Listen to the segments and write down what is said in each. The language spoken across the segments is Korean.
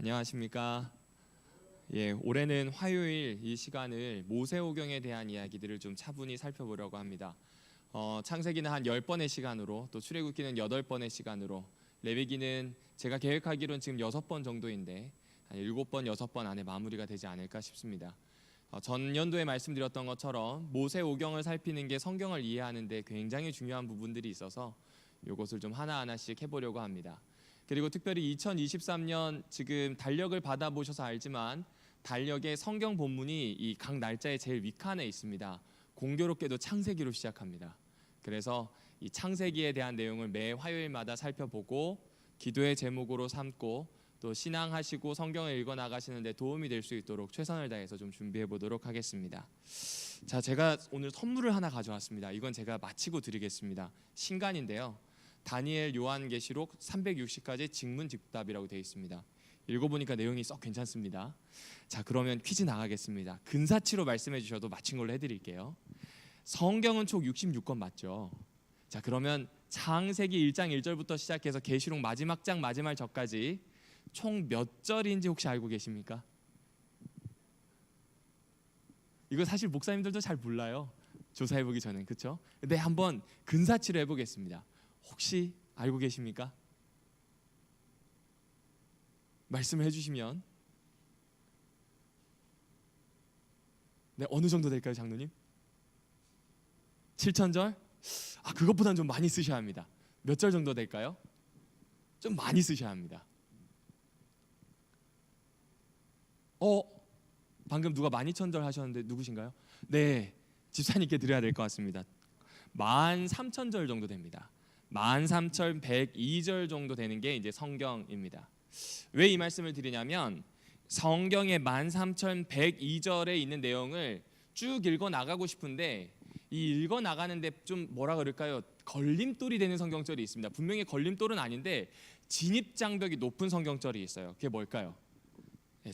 안녕하십니까? 올해는 화요일 이 시간을 모세오경에 대한 이야기들을 좀 차분히 살펴보려고 합니다. 창세기는 한 10번의 시간으로, 또 출애굽기는 8번의 시간으로, 레위기는 제가 계획하기로는 지금 6번 정도인데 한 7번, 6번 안에 마무리가 되지 않을까 싶습니다. 전년도에 말씀드렸던 것처럼 모세오경을 살피는 게 성경을 이해하는 데 굉장히 중요한 부분들이 있어서 이것을 좀 하나하나씩 해보려고 합니다. 그리고 특별히 2023년 지금 달력을 받아보셔서 알지만 달력의 성경 본문이 이 각 날짜의 제일 윗칸에 있습니다. 공교롭게도 창세기로 시작합니다. 그래서 이 창세기에 대한 내용을 매 화요일마다 살펴보고 기도의 제목으로 삼고 또 신앙하시고 성경을 읽어 나가시는 데 도움이 될 수 있도록 최선을 다해서 좀 준비해 보도록 하겠습니다. 자, 제가 오늘 선물을 하나 가져왔습니다. 이건 제가 마치고 드리겠습니다. 신간인데요. 다니엘, 요한계시록 360가지 직문직답이라고 되어 있습니다. 읽어보니까 내용이 썩 괜찮습니다. 자, 그러면 퀴즈 나가겠습니다. 근사치로 말씀해 주셔도 맞힌 걸로 해드릴게요. 성경은 총 66권 맞죠? 자, 그러면 창세기 1장 1절부터 시작해서 계시록 마지막 장 마지막 절까지 총 몇 절인지 혹시 알고 계십니까? 이거 사실 목사님들도 잘 몰라요. 조사해보기 전엔, 그렇죠? 근데 한번 근사치로 해보겠습니다. 혹시 알고 계십니까? 말씀을 해주시면. 네, 어느 정도 될까요, 장로님? 7,000절? 그것보다는 좀 많이 쓰셔야 합니다. 몇 절 정도 될까요? 좀 많이 쓰셔야 합니다. 방금 누가 12,000절 하셨는데 누구신가요? 네, 집사님께 드려야 될 것 같습니다. 13,000절 정도 됩니다. 13,102절 정도 되는 게 이제 성경입니다. 왜 이 말씀을 드리냐면 성경의 13,102절에 있는 내용을 쭉 읽어 나가고 싶은데 이 읽어 나가는데 좀 뭐라 그럴까요? 걸림돌이 되는 성경절이 있습니다. 분명히 걸림돌은 아닌데 진입장벽이 높은 성경절이 있어요. 그게 뭘까요?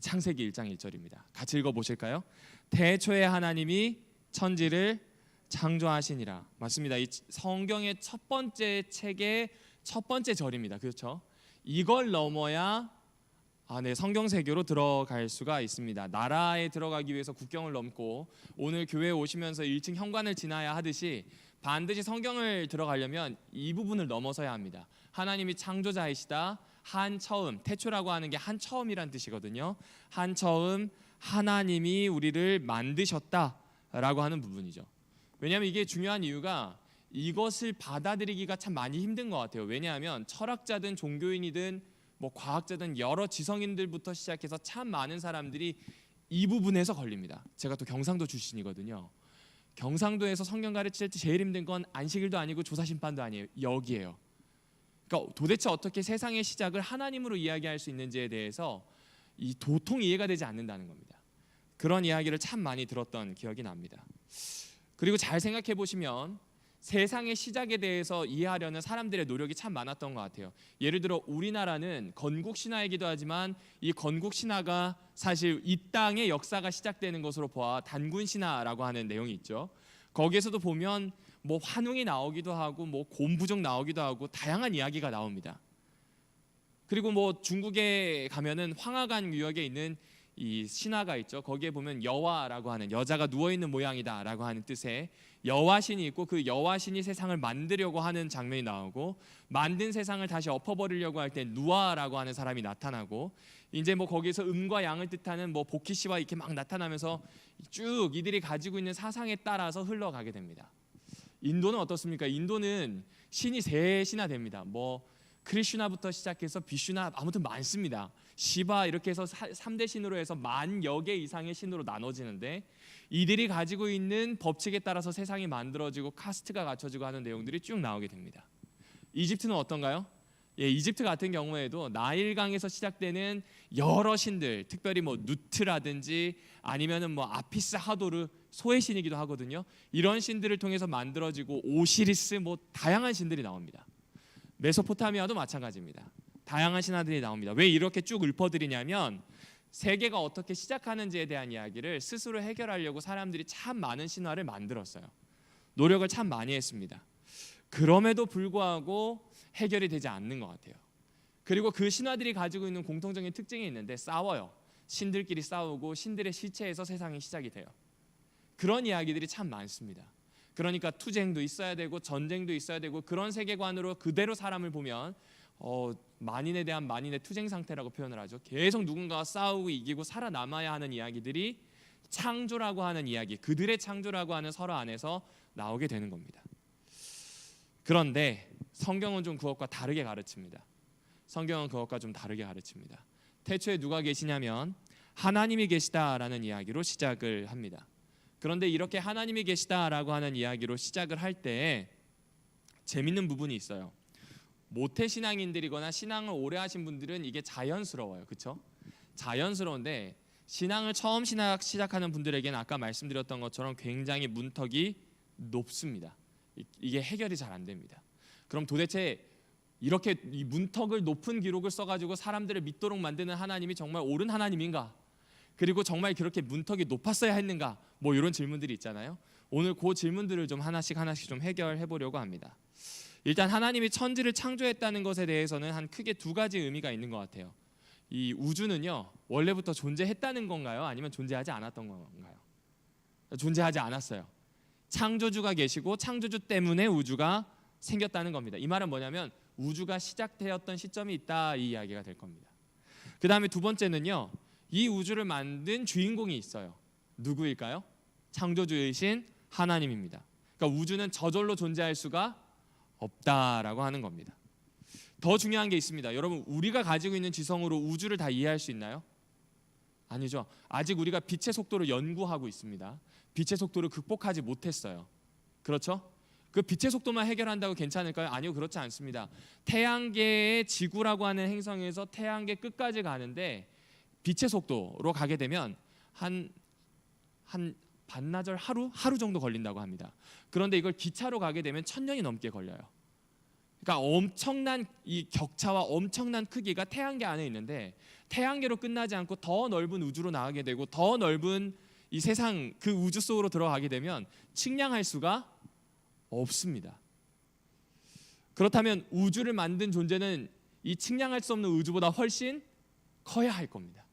창세기 1장 1절입니다. 같이 읽어 보실까요? 태초에 하나님이 천지를 창조하시니라. 맞습니다. 이 성경의 첫 번째 책의 첫 번째 절입니다. 그렇죠? 이걸 넘어야 성경 세계로 들어갈 수가 있습니다. 나라에 들어가기 위해서 국경을 넘고 오늘 교회에 오시면서 1층 현관을 지나야 하듯이 반드시 성경을 들어가려면 이 부분을 넘어서야 합니다. 하나님이 창조자이시다. 한 처음, 태초라고 하는 게 한 처음이란 뜻이거든요. 한 처음 하나님이 우리를 만드셨다라고 하는 부분이죠. 왜냐하면 이게 중요한 이유가 이것을 받아들이기가 참 많이 힘든 것 같아요. 왜냐하면 철학자든 종교인이든 과학자든 여러 지성인들부터 시작해서 참 많은 사람들이 이 부분에서 걸립니다. 제가 또 경상도 출신이거든요. 경상도에서 성경 가르칠 때 제일 힘든 건 안식일도 아니고 조사심판도 아니에요. 여기에요. 그러니까 도대체 어떻게 세상의 시작을 하나님으로 이야기할 수 있는지에 대해서 이 도통 이해가 되지 않는다는 겁니다. 그런 이야기를 참 많이 들었던 기억이 납니다. 그리고 잘 생각해 보시면 세상의 시작에 대해서 이해하려는 사람들의 노력이 참 많았던 것 같아요. 예를 들어 우리나라는 건국신화이기도 하지만 이 건국신화가 사실 이 땅의 역사가 시작되는 것으로 보아 단군신화라고 하는 내용이 있죠. 거기에서도 보면 환웅이 나오기도 하고 곰부족 나오기도 하고 다양한 이야기가 나옵니다. 그리고 중국에 가면은 황하간 유역에 있는 이 신화가 있죠. 거기에 보면 여화라고 하는 여자가 누워있는 모양이다라고 하는 뜻의 여화신이 있고 그 여화신이 세상을 만들려고 하는 장면이 나오고 만든 세상을 다시 엎어버리려고 할 때 누아라고 하는 사람이 나타나고 이제 거기서 음과 양을 뜻하는 보키시와 이렇게 막 나타나면서 쭉 이들이 가지고 있는 사상에 따라서 흘러가게 됩니다. 인도는 어떻습니까? 인도는 신이 셋이나 됩니다. 크리슈나부터 시작해서 비슈나 아무튼 많습니다. 시바 이렇게 해서 3대 신으로 해서 10,000여 개 이상의 신으로 나눠지는데 이들이 가지고 있는 법칙에 따라서 세상이 만들어지고 카스트가 갖춰지고 하는 내용들이 쭉 나오게 됩니다. 이집트는 어떤가요? 이집트 같은 경우에도 나일강에서 시작되는 여러 신들, 특별히 누트라든지 아니면은 아피스 하도르 소의 신이기도 하거든요. 이런 신들을 통해서 만들어지고 오시리스 다양한 신들이 나옵니다. 메소포타미아도 마찬가지입니다. 다양한 신화들이 나옵니다. 왜 이렇게 쭉 읊어드리냐면 세계가 어떻게 시작하는지에 대한 이야기를 스스로 해결하려고 사람들이 참 많은 신화를 만들었어요. 노력을 참 많이 했습니다. 그럼에도 불구하고 해결이 되지 않는 것 같아요. 그리고 그 신화들이 가지고 있는 공통적인 특징이 있는데 싸워요. 신들끼리 싸우고 신들의 시체에서 세상이 시작이 돼요. 그런 이야기들이 참 많습니다. 그러니까 투쟁도 있어야 되고 전쟁도 있어야 되고 그런 세계관으로 그대로 사람을 보면 만인에 대한 만인의 투쟁 상태라고 표현을 하죠. 계속 누군가와 싸우고 이기고 살아남아야 하는 이야기들이 창조라고 하는 이야기, 그들의 창조라고 하는 설화 안에서 나오게 되는 겁니다. 그런데 성경은 좀 그것과 다르게 가르칩니다. 성경은 그것과 좀 다르게 가르칩니다. 태초에 누가 계시냐면 하나님이 계시다라는 이야기로 시작을 합니다. 그런데 이렇게 하나님이 계시다라고 하는 이야기로 시작을 할 때 재밌는 부분이 있어요. 모태신앙인들이거나 신앙을 오래 하신 분들은 이게 자연스러워요. 그렇죠? 자연스러운데 신앙을 처음 시작하는 분들에게는 아까 말씀드렸던 것처럼 굉장히 문턱이 높습니다. 이게 해결이 잘 안 됩니다. 그럼 도대체 이렇게 이 문턱을 높은 기록을 써가지고 사람들을 믿도록 만드는 하나님이 정말 옳은 하나님인가? 그리고 정말 그렇게 문턱이 높았어야 했는가? 뭐 이런 질문들이 있잖아요. 오늘 그 질문들을 좀 하나씩 좀 해결해 보려고 합니다. 일단 하나님이 천지를 창조했다는 것에 대해서는 한 크게 두 가지 의미가 있는 것 같아요. 이 우주는요 원래부터 존재했다는 건가요? 아니면 존재하지 않았던 건가요? 존재하지 않았어요. 창조주가 계시고 창조주 때문에 우주가 생겼다는 겁니다. 이 말은 뭐냐면 우주가 시작되었던 시점이 있다, 이 이야기가 될 겁니다. 그 다음에 두 번째는요, 이 우주를 만든 주인공이 있어요. 누구일까요? 창조주이신 하나님입니다. 그러니까 우주는 저절로 존재할 수가 없다라고 하는 겁니다. 더 중요한 게 있습니다. 여러분, 우리가 가지고 있는 지성으로 우주를 다 이해할 수 있나요? 아니죠. 아직 우리가 빛의 속도를 연구하고 있습니다. 빛의 속도를 극복하지 못했어요. 그렇죠? 그 빛의 속도만 해결한다고 괜찮을까요? 아니요, 그렇지 않습니다. 태양계의 지구라고 하는 행성에서 태양계 끝까지 가는데 빛의 속도로 가게 되면 한 반나절 하루 정도 걸린다고 합니다. 그런데 이걸 기차로 가게 되면 1000년이 넘게 걸려요. 그러니까 엄청난 이 격차와 엄청난 크기가 태양계 안에 있는데 태양계로 끝나지 않고 더 넓은 우주로 나가게 되고 더 넓은 이 세상 그 우주 속으로 들어가게 되면 측량할 수가 없습니다. 그렇다면 우주를 만든 존재는 이 측량할 수 없는 우주보다 훨씬 커야 할 겁니다.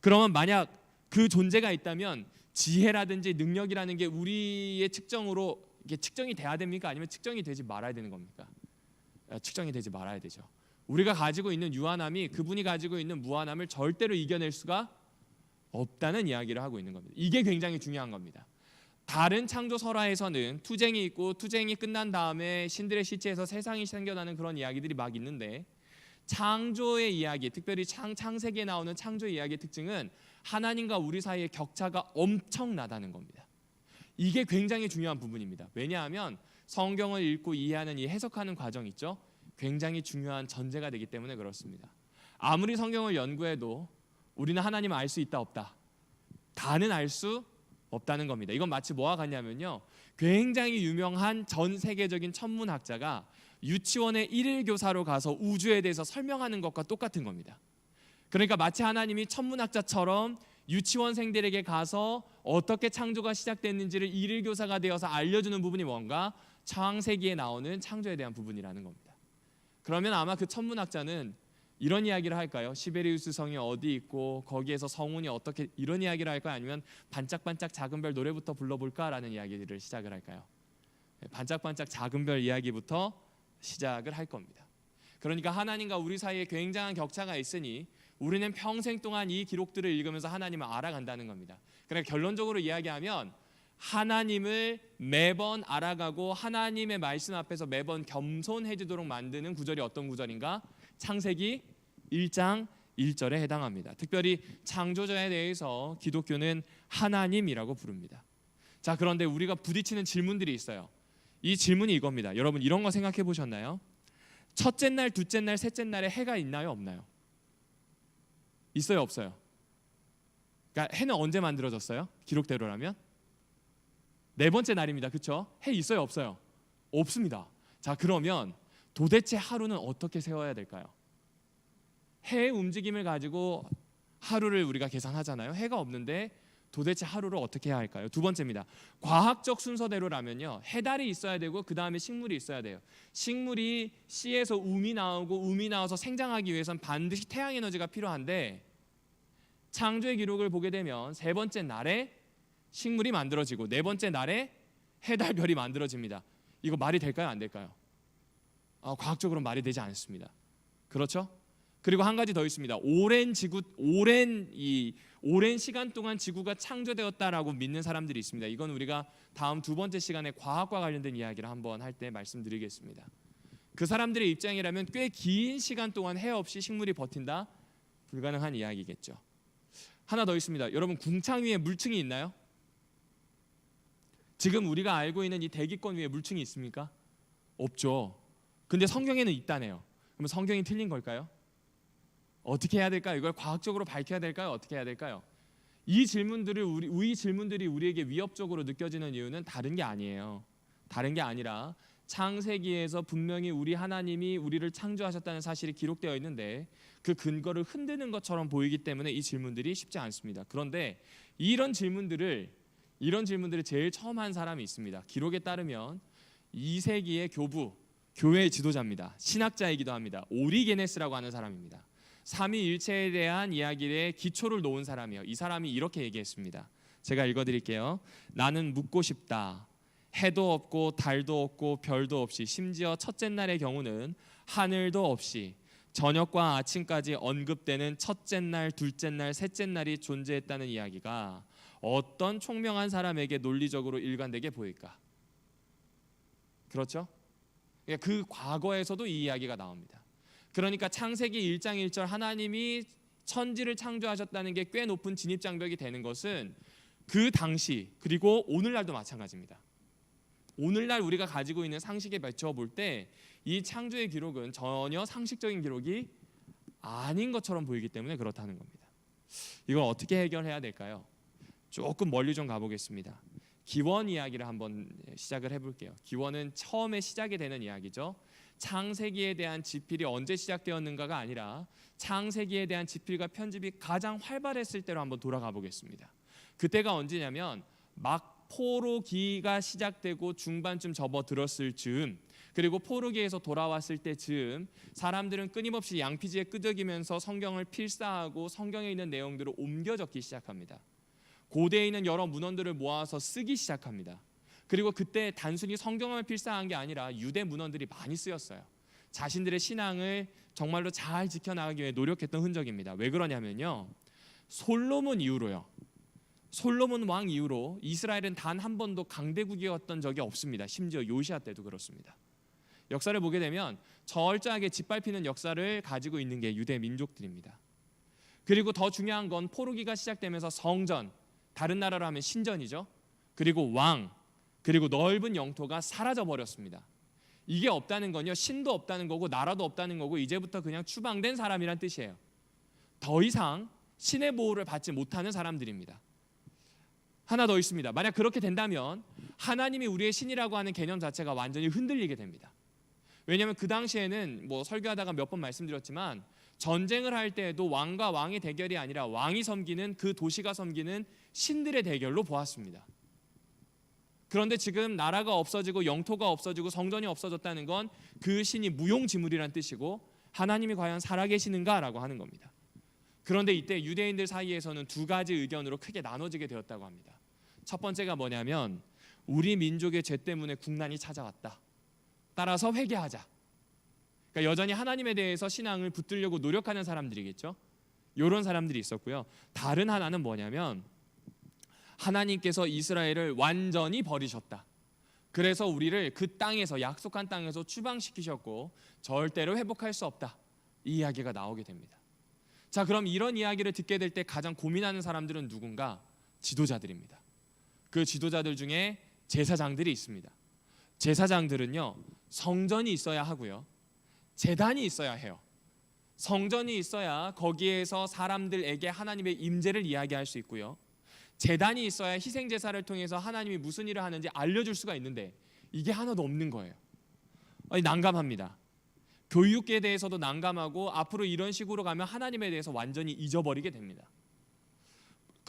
그러면 만약 그 존재가 있다면 지혜라든지 능력이라는 게 우리의 측정으로 이게 측정이 돼야 됩니까? 아니면 측정이 되지 말아야 되는 겁니까? 측정이 되지 말아야 되죠. 우리가 가지고 있는 유한함이 그분이 가지고 있는 무한함을 절대로 이겨낼 수가 없다는 이야기를 하고 있는 겁니다. 이게 굉장히 중요한 겁니다. 다른 창조 설화에서는 투쟁이 있고 투쟁이 끝난 다음에 신들의 시체에서 세상이 생겨나는 그런 이야기들이 막 있는데 창조의 이야기, 특별히 창세기에 나오는 창조 이야기의 특징은 하나님과 우리 사이의 격차가 엄청나다는 겁니다. 이게 굉장히 중요한 부분입니다. 왜냐하면 성경을 읽고 이해하는 이 해석하는 과정 있죠? 굉장히 중요한 전제가 되기 때문에 그렇습니다. 아무리 성경을 연구해도 우리는 하나님을 알 수 있다 없다? 다는 알 수 없다는 겁니다. 이건 마치 뭐와 같냐면요, 굉장히 유명한 전 세계적인 천문학자가 유치원의 일일 교사로 가서 우주에 대해서 설명하는 것과 똑같은 겁니다. 그러니까 마치 하나님이 천문학자처럼 유치원생들에게 가서 어떻게 창조가 시작됐는지를 일일 교사가 되어서 알려주는 부분이 뭔가 창세기에 나오는 창조에 대한 부분이라는 겁니다. 그러면 아마 그 천문학자는 이런 이야기를 할까요? 시베리우스 성이 어디 있고 거기에서 성운이 어떻게, 이런 이야기를 할까요? 아니면 반짝반짝 작은 별 노래부터 불러볼까라는 이야기를 시작을 할까요? 반짝반짝 작은 별 이야기부터 시작을 할 겁니다. 그러니까 하나님과 우리 사이에 굉장한 격차가 있으니 우리는 평생 동안 이 기록들을 읽으면서 하나님을 알아간다는 겁니다. 그러니까 결론적으로 이야기하면 하나님을 매번 알아가고 하나님의 말씀 앞에서 매번 겸손해지도록 만드는 구절이 어떤 구절인가? 창세기 1장 1절에 해당합니다. 특별히 창조자에 대해서 기독교는 하나님이라고 부릅니다. 자, 그런데 우리가 부딪히는 질문들이 있어요. 이 질문이 이겁니다. 여러분, 이런 거 생각해 보셨나요? 첫째 날, 둘째 날, 셋째 날에 해가 있나요, 없나요? 있어요, 없어요? 그러니까 해는 언제 만들어졌어요? 기록대로라면 네 번째 날입니다. 그렇죠? 해 있어요, 없어요? 없습니다. 자, 그러면 도대체 하루는 어떻게 세워야 될까요? 해의 움직임을 가지고 하루를 우리가 계산하잖아요. 해가 없는데 도대체 하루를 어떻게 해야 할까요? 두 번째입니다. 과학적 순서대로라면요, 해달이 있어야 되고 그 다음에 식물이 있어야 돼요. 식물이 씨에서 움이 나오고 움이 나와서 생장하기 위해서는 반드시 태양 에너지가 필요한데, 창조의 기록을 보게 되면 세 번째 날에 식물이 만들어지고 네 번째 날에 해달 별이 만들어집니다. 이거 말이 될까요? 안 될까요? 과학적으로 말이 되지 않습니다. 그렇죠? 그리고 한 가지 더 있습니다. 오랜 시간 동안 지구가 창조되었다라고 믿는 사람들이 있습니다. 이건 우리가 다음 두 번째 시간에 과학과 관련된 이야기를 한번 할 때 말씀드리겠습니다. 그 사람들의 입장이라면 꽤 긴 시간 동안 해 없이 식물이 버틴다? 불가능한 이야기겠죠. 하나 더 있습니다. 여러분, 궁창 위에 물층이 있나요? 지금 우리가 알고 있는 이 대기권 위에 물층이 있습니까? 없죠. 근데 성경에는 있다네요. 그럼 성경이 틀린 걸까요? 어떻게 해야 될까요? 이걸 과학적으로 밝혀야 될까요? 어떻게 해야 될까요? 이 질문들이 우리에게 위협적으로 느껴지는 이유는 다른 게 아니에요. 다른 게 아니라 창세기에서 분명히 우리 하나님이 우리를 창조하셨다는 사실이 기록되어 있는데 그 근거를 흔드는 것처럼 보이기 때문에 이 질문들이 쉽지 않습니다. 그런데 이런 질문들을 제일 처음 한 사람이 있습니다. 기록에 따르면 2세기의 교회 지도자입니다. 신학자이기도 합니다. 오리게네스라고 하는 사람입니다. 삼위일체에 대한 이야기의 기초를 놓은 사람이에요. 이 사람이 이렇게 얘기했습니다. 제가 읽어드릴게요. 나는 묻고 싶다. 해도 없고 달도 없고 별도 없이, 심지어 첫째 날의 경우는 하늘도 없이 저녁과 아침까지 언급되는 첫째 날, 둘째 날, 셋째 날이 존재했다는 이야기가 어떤 총명한 사람에게 논리적으로 일관되게 보일까? 그렇죠? 그 과거에서도 이 이야기가 나옵니다. 그러니까 창세기 1장 1절 하나님이 천지를 창조하셨다는 게 꽤 높은 진입장벽이 되는 것은 그 당시, 그리고 오늘날도 마찬가지입니다. 오늘날 우리가 가지고 있는 상식에 비추어 볼 때 이 창조의 기록은 전혀 상식적인 기록이 아닌 것처럼 보이기 때문에 그렇다는 겁니다. 이걸 어떻게 해결해야 될까요? 조금 멀리 좀 가보겠습니다. 기원 이야기를 한번 시작을 해볼게요. 기원은 처음에 시작이 되는 이야기죠. 창세기에 대한 지필이 언제 시작되었는가가 아니라 창세기에 대한 지필과 편집이 가장 활발했을 때로 한번 돌아가 보겠습니다. 그때가 언제냐면 막 포로기가 시작되고 중반쯤 접어들었을 즈음, 그리고 포로기에서 돌아왔을 때 즈음, 사람들은 끊임없이 양피지에 끄덕이면서 성경을 필사하고 성경에 있는 내용들을 옮겨 적기 시작합니다. 고대에 있는 여러 문헌들을 모아서 쓰기 시작합니다. 그리고 그때 단순히 성경을 필사한 게 아니라 유대 문헌들이 많이 쓰였어요. 자신들의 신앙을 정말로 잘 지켜나가기 위해 노력했던 흔적입니다. 왜 그러냐면요, 솔로몬 왕 이후로 이스라엘은 단 한 번도 강대국이었던 적이 없습니다. 심지어 요시아 때도 그렇습니다. 역사를 보게 되면 철저하게 짓밟히는 역사를 가지고 있는 게 유대 민족들입니다. 그리고 더 중요한 건 포로기가 시작되면서 성전, 다른 나라로 하면 신전이죠. 그리고 왕, 그리고 넓은 영토가 사라져 버렸습니다. 이게 없다는 건요, 신도 없다는 거고 나라도 없다는 거고 이제부터 그냥 추방된 사람이란 뜻이에요. 더 이상 신의 보호를 받지 못하는 사람들입니다. 하나 더 있습니다. 만약 그렇게 된다면 하나님이 우리의 신이라고 하는 개념 자체가 완전히 흔들리게 됩니다. 왜냐하면 그 당시에는 설교하다가 몇 번 말씀드렸지만 전쟁을 할 때에도 왕과 왕의 대결이 아니라 왕이 섬기는 그 도시가 섬기는 신들의 대결로 보았습니다. 그런데 지금 나라가 없어지고 영토가 없어지고 성전이 없어졌다는 건 그 신이 무용지물이란 뜻이고 하나님이 과연 살아계시는가라고 하는 겁니다. 그런데 이때 유대인들 사이에서는 두 가지 의견으로 크게 나눠지게 되었다고 합니다. 첫 번째가 뭐냐면 우리 민족의 죄 때문에 국난이 찾아왔다. 따라서 회개하자. 그러니까 여전히 하나님에 대해서 신앙을 붙들려고 노력하는 사람들이겠죠. 이런 사람들이 있었고요. 다른 하나는 뭐냐면 하나님께서 이스라엘을 완전히 버리셨다. 그래서 우리를 그 땅에서, 약속한 땅에서 추방시키셨고 절대로 회복할 수 없다. 이 이야기가 나오게 됩니다. 자, 그럼 이런 이야기를 듣게 될 때 가장 고민하는 사람들은 누군가? 지도자들입니다. 그 지도자들 중에 제사장들이 있습니다. 제사장들은요, 성전이 있어야 하고요, 제단이 있어야 해요. 성전이 있어야 거기에서 사람들에게 하나님의 임재를 이야기할 수 있고요, 제단이 있어야 희생 제사를 통해서 하나님이 무슨 일을 하는지 알려줄 수가 있는데 이게 하나도 없는 거예요. 난감합니다. 교육에 대해서도 난감하고 앞으로 이런 식으로 가면 하나님에 대해서 완전히 잊어버리게 됩니다.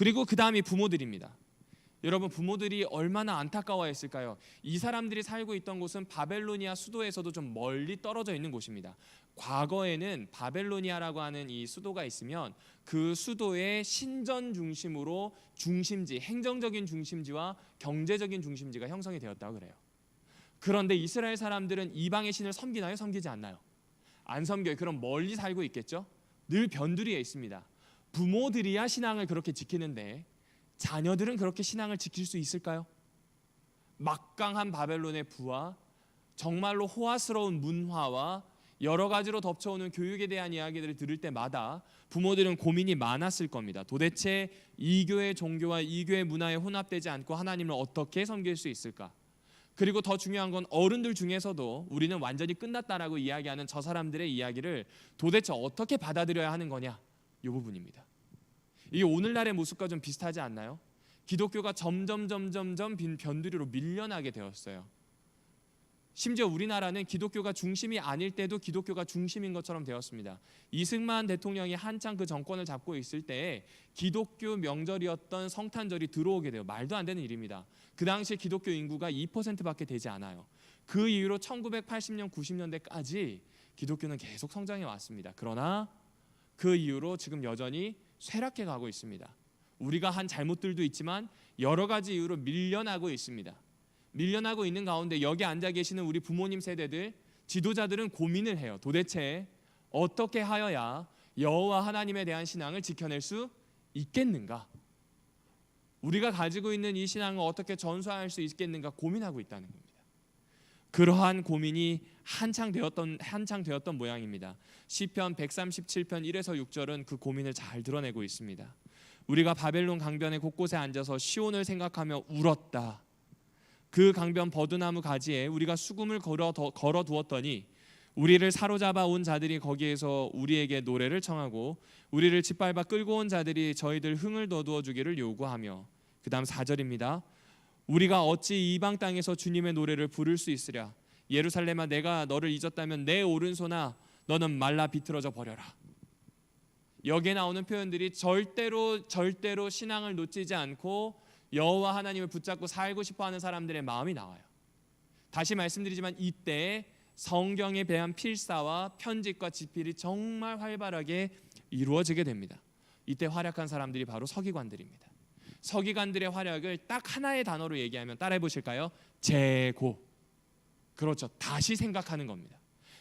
그리고 그 다음이 부모들입니다. 여러분, 부모들이 얼마나 안타까워했을까요? 이 사람들이 살고 있던 곳은 바벨로니아 수도에서도 좀 멀리 떨어져 있는 곳입니다. 과거에는 바벨로니아라고 하는 이 수도가 있으면 그 수도의 신전 중심으로 중심지, 행정적인 중심지와 경제적인 중심지가 형성이 되었다고 그래요. 그런데 이스라엘 사람들은 이방의 신을 섬기나요? 섬기지 않나요? 안 섬겨요. 그럼 멀리 살고 있겠죠? 늘 변두리에 있습니다. 부모들이야 신앙을 그렇게 지키는데 자녀들은 그렇게 신앙을 지킬 수 있을까요? 막강한 바벨론의 부와 정말로 호화스러운 문화와 여러 가지로 덮쳐오는 교육에 대한 이야기들을 들을 때마다 부모들은 고민이 많았을 겁니다. 도대체 이교의 종교와 이교의 문화에 혼합되지 않고 하나님을 어떻게 섬길 수 있을까? 그리고 더 중요한 건 어른들 중에서도 우리는 완전히 끝났다라고 이야기하는 저 사람들의 이야기를 도대체 어떻게 받아들여야 하는 거냐? 이 부분입니다. 이게 오늘날의 모습과 좀 비슷하지 않나요? 기독교가 점점 변두리로 밀려나게 되었어요. 심지어 우리나라는 기독교가 중심이 아닐 때도 기독교가 중심인 것처럼 되었습니다. 이승만 대통령이 한창 그 정권을 잡고 있을 때에 기독교 명절이었던 성탄절이 들어오게 돼요. 말도 안 되는 일입니다. 그 당시 기독교 인구가 2%밖에 되지 않아요. 그 이후로 1980년, 90년대까지 기독교는 계속 성장해 왔습니다. 그러나 그 이후로 지금 여전히 쇠락해 가고 있습니다. 우리가 한 잘못들도 있지만 여러 가지 이유로 밀려나고 있습니다. 밀려나고 있는 가운데 여기 앉아 계시는 우리 부모님 세대들, 지도자들은 고민을 해요. 도대체 어떻게 하여야 여호와 하나님에 대한 신앙을 지켜낼 수 있겠는가? 우리가 가지고 있는 이 신앙을 어떻게 전수할 수 있겠는가 고민하고 있다는 겁니다. 그러한 고민이 한창 되었던 모양입니다. 시편 137편 1에서 6절은 그 고민을 잘 드러내고 있습니다. 우리가 바벨론 강변의 곳곳에 앉아서 시온을 생각하며 울었다. 그 강변 버드나무 가지에 우리가 수금을 걸어 두었더니 우리를 사로잡아 온 자들이 거기에서 우리에게 노래를 청하고 우리를 짓밟아 끌고 온 자들이 저희들 흥을 돋워 주기를 요구하며. 그 다음 4절입니다. 우리가 어찌 이방 땅에서 주님의 노래를 부를 수 있으랴. 예루살렘아, 내가 너를 잊었다면 내 오른손아 너는 말라 비틀어져 버려라. 여기에 나오는 표현들이 절대로 신앙을 놓치지 않고 여호와 하나님을 붙잡고 살고 싶어하는 사람들의 마음이 나와요. 다시 말씀드리지만 이때 성경에 대한 필사와 편집과 집필이 정말 활발하게 이루어지게 됩니다. 이때 활약한 사람들이 바로 서기관들입니다. 서기관들의 활약을 딱 하나의 단어로 얘기하면 따라해 보실까요? 재고. 그렇죠. 다시 생각하는 겁니다.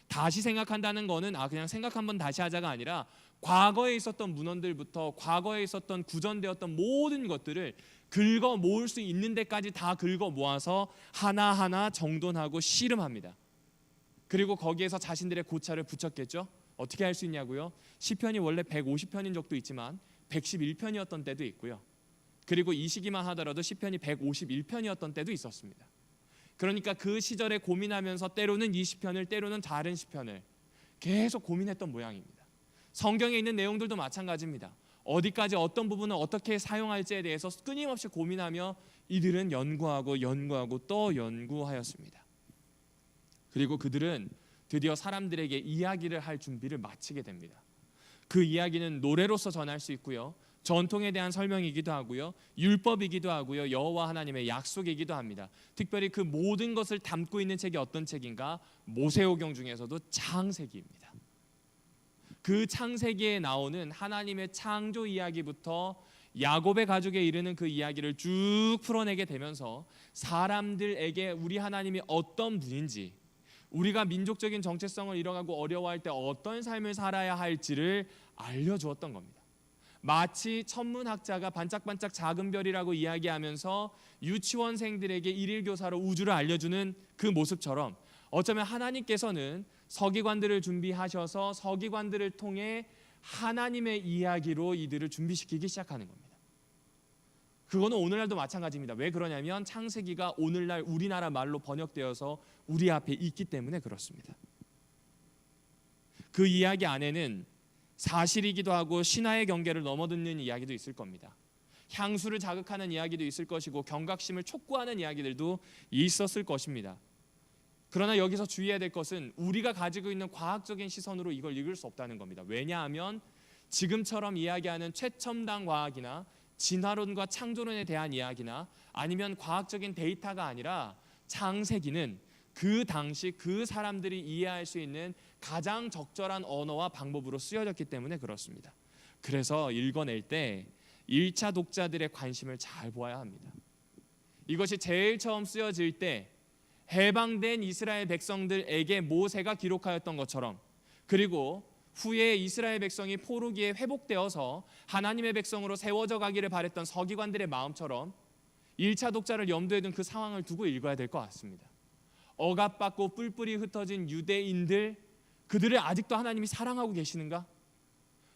다시 생각한다는 거는 그냥 생각 한번 다시 하자가 아니라 과거에 있었던 문헌들부터 과거에 있었던 구전되었던 모든 것들을 긁어 모을 수 있는 데까지 다 긁어 모아서 하나하나 정돈하고 씨름합니다. 그리고 거기에서 자신들의 고찰을 붙였겠죠. 어떻게 할 수 있냐고요? 시편이 원래 150편인 적도 있지만 111편이었던 때도 있고요. 그리고 이 시기만 하더라도 시편이 151편이었던 때도 있었습니다. 그러니까 그 시절에 고민하면서 때로는 이 시편을 때로는 다른 시편을 계속 고민했던 모양입니다. 성경에 있는 내용들도 마찬가지입니다. 어디까지 어떤 부분을 어떻게 사용할지에 대해서 끊임없이 고민하며 이들은 연구하고 또 연구하였습니다. 그리고 그들은 드디어 사람들에게 이야기를 할 준비를 마치게 됩니다. 그 이야기는 노래로서 전할 수 있고요. 전통에 대한 설명이기도 하고요. 율법이기도 하고요. 여호와 하나님의 약속이기도 합니다. 특별히 그 모든 것을 담고 있는 책이 어떤 책인가? 모세오경 중에서도 창세기입니다. 그 창세기에 나오는 하나님의 창조 이야기부터 야곱의 가족에 이르는 그 이야기를 쭉 풀어내게 되면서 사람들에게 우리 하나님이 어떤 분인지, 우리가 민족적인 정체성을 잃어가고 어려워할 때 어떤 삶을 살아야 할지를 알려주었던 겁니다. 마치 천문학자가 반짝반짝 작은 별이라고 이야기하면서 유치원생들에게 일일 교사로 우주를 알려주는 그 모습처럼 어쩌면 하나님께서는 서기관들을 준비하셔서 서기관들을 통해 하나님의 이야기로 이들을 준비시키기 시작하는 겁니다. 그거는 오늘날도 마찬가지입니다. 왜 그러냐면 창세기가 오늘날 우리나라 말로 번역되어서 우리 앞에 있기 때문에 그렇습니다. 그 이야기 안에는 사실이기도 하고 신화의 경계를 넘어듣는 이야기도 있을 겁니다. 향수를 자극하는 이야기도 있을 것이고 경각심을 촉구하는 이야기들도 있었을 것입니다. 그러나 여기서 주의해야 될 것은 우리가 가지고 있는 과학적인 시선으로 이걸 읽을 수 없다는 겁니다. 왜냐하면 지금처럼 이야기하는 최첨단 과학이나 진화론과 창조론에 대한 이야기나 아니면 과학적인 데이터가 아니라 창세기는 그 당시 그 사람들이 이해할 수 있는 가장 적절한 언어와 방법으로 쓰여졌기 때문에 그렇습니다. 그래서 읽어낼 때 1차 독자들의 관심을 잘 보아야 합니다. 이것이 제일 처음 쓰여질 때 해방된 이스라엘 백성들에게 모세가 기록하였던 것처럼, 그리고 후에 이스라엘 백성이 포로기에 회복되어서 하나님의 백성으로 세워져 가기를 바랬던 서기관들의 마음처럼 1차 독자를 염두에 둔 그 상황을 두고 읽어야 될 것 같습니다. 억압받고 뿔뿔이 흩어진 유대인들, 그들을 아직도 하나님이 사랑하고 계시는가?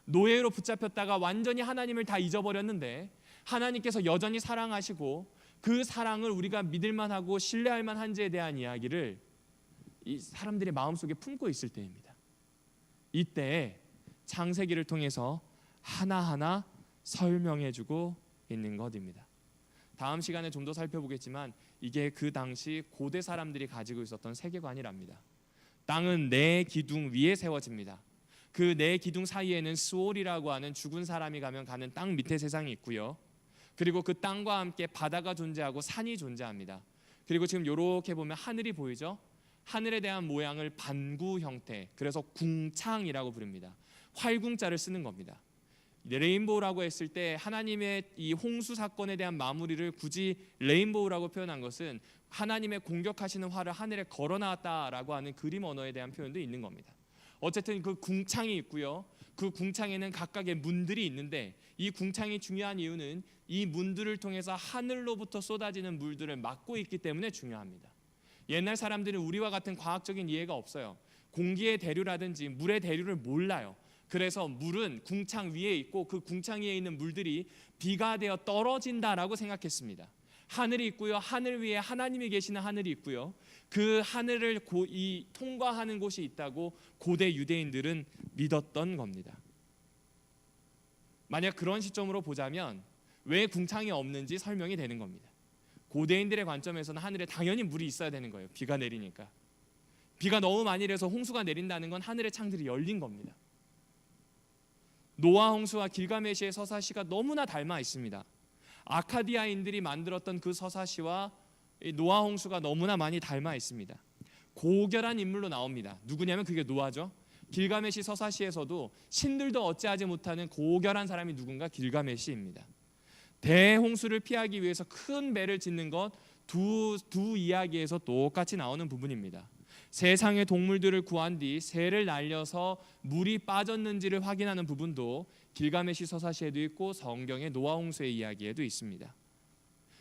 노예로 붙잡혔다가 완전히 하나님을 다 잊어버렸는데 하나님께서 여전히 사랑하시고 그 사랑을 우리가 믿을만하고 신뢰할 만한지에 대한 이야기를 이 사람들의 마음속에 품고 있을 때입니다. 이때 창세기를 통해서 하나하나 설명해주고 있는 것입니다. 다음 시간에 좀 더 살펴보겠지만 이게 그 당시 고대 사람들이 가지고 있었던 세계관이랍니다. 땅은 네 기둥 위에 세워집니다. 그 네 기둥 사이에는 스올이라고 하는 죽은 사람이 가면 가는 땅 밑에 세상이 있고요. 그리고 그 땅과 함께 바다가 존재하고 산이 존재합니다. 그리고 지금 이렇게 보면 하늘이 보이죠? 하늘에 대한 모양을 반구 형태, 그래서 궁창이라고 부릅니다. 활궁자를 쓰는 겁니다. 레인보우라고 했을 때 하나님의 이 홍수 사건에 대한 마무리를 굳이 레인보우라고 표현한 것은 하나님의 공격하시는 활을 하늘에 걸어놨다라고 하는 그림 언어에 대한 표현도 있는 겁니다. 어쨌든 그 궁창이 있고요. 그 궁창에는 각각의 문들이 있는데 이 궁창이 중요한 이유는 이 문들을 통해서 하늘로부터 쏟아지는 물들을 막고 있기 때문에 중요합니다. 옛날 사람들은 우리와 같은 과학적인 이해가 없어요. 공기의 대류라든지 물의 대류를 몰라요. 그래서 물은 궁창 위에 있고 그 궁창 위에 있는 물들이 비가 되어 떨어진다라고 생각했습니다. 하늘이 있고요. 하늘 위에 하나님이 계시는 하늘이 있고요. 그 하늘을 통과하는 곳이 있다고 고대 유대인들은 믿었던 겁니다. 만약 그런 시점으로 보자면 왜 궁창이 없는지 설명이 되는 겁니다. 고대인들의 관점에서는 하늘에 당연히 물이 있어야 되는 거예요. 비가 내리니까. 비가 너무 많이 내려서 홍수가 내린다는 건 하늘의 창들이 열린 겁니다. 노아 홍수와 길가메시의 서사시가 너무나 닮아 있습니다. 아카디아인들이 만들었던 그 서사시와 노아 홍수가 너무나 많이 닮아 있습니다. 고결한 인물로 나옵니다. 누구냐면 그게 노아죠. 길가메시 서사시에서도 신들도 어찌하지 못하는 고결한 사람이 누군가 길가메시입니다. 대홍수를 피하기 위해서 큰 배를 짓는 것 두 이야기에서 똑같이 나오는 부분입니다. 세상의 동물들을 구한 뒤 새를 날려서 물이 빠졌는지를 확인하는 부분도 길가메시 서사시에도 있고 성경의 노아 홍수의 이야기에도 있습니다.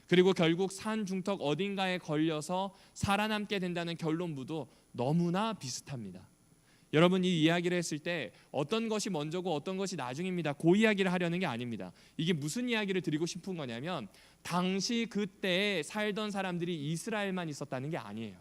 그리고 결국 산 중턱 어딘가에 걸려서 살아남게 된다는 결론부도 너무나 비슷합니다. 여러분, 이 이야기를 했을 때 어떤 것이 먼저고 어떤 것이 나중입니다. 그 이야기를 하려는 게 아닙니다. 이게 무슨 이야기를 드리고 싶은 거냐면 당시 그때에 살던 사람들이 이스라엘만 있었다는 게 아니에요.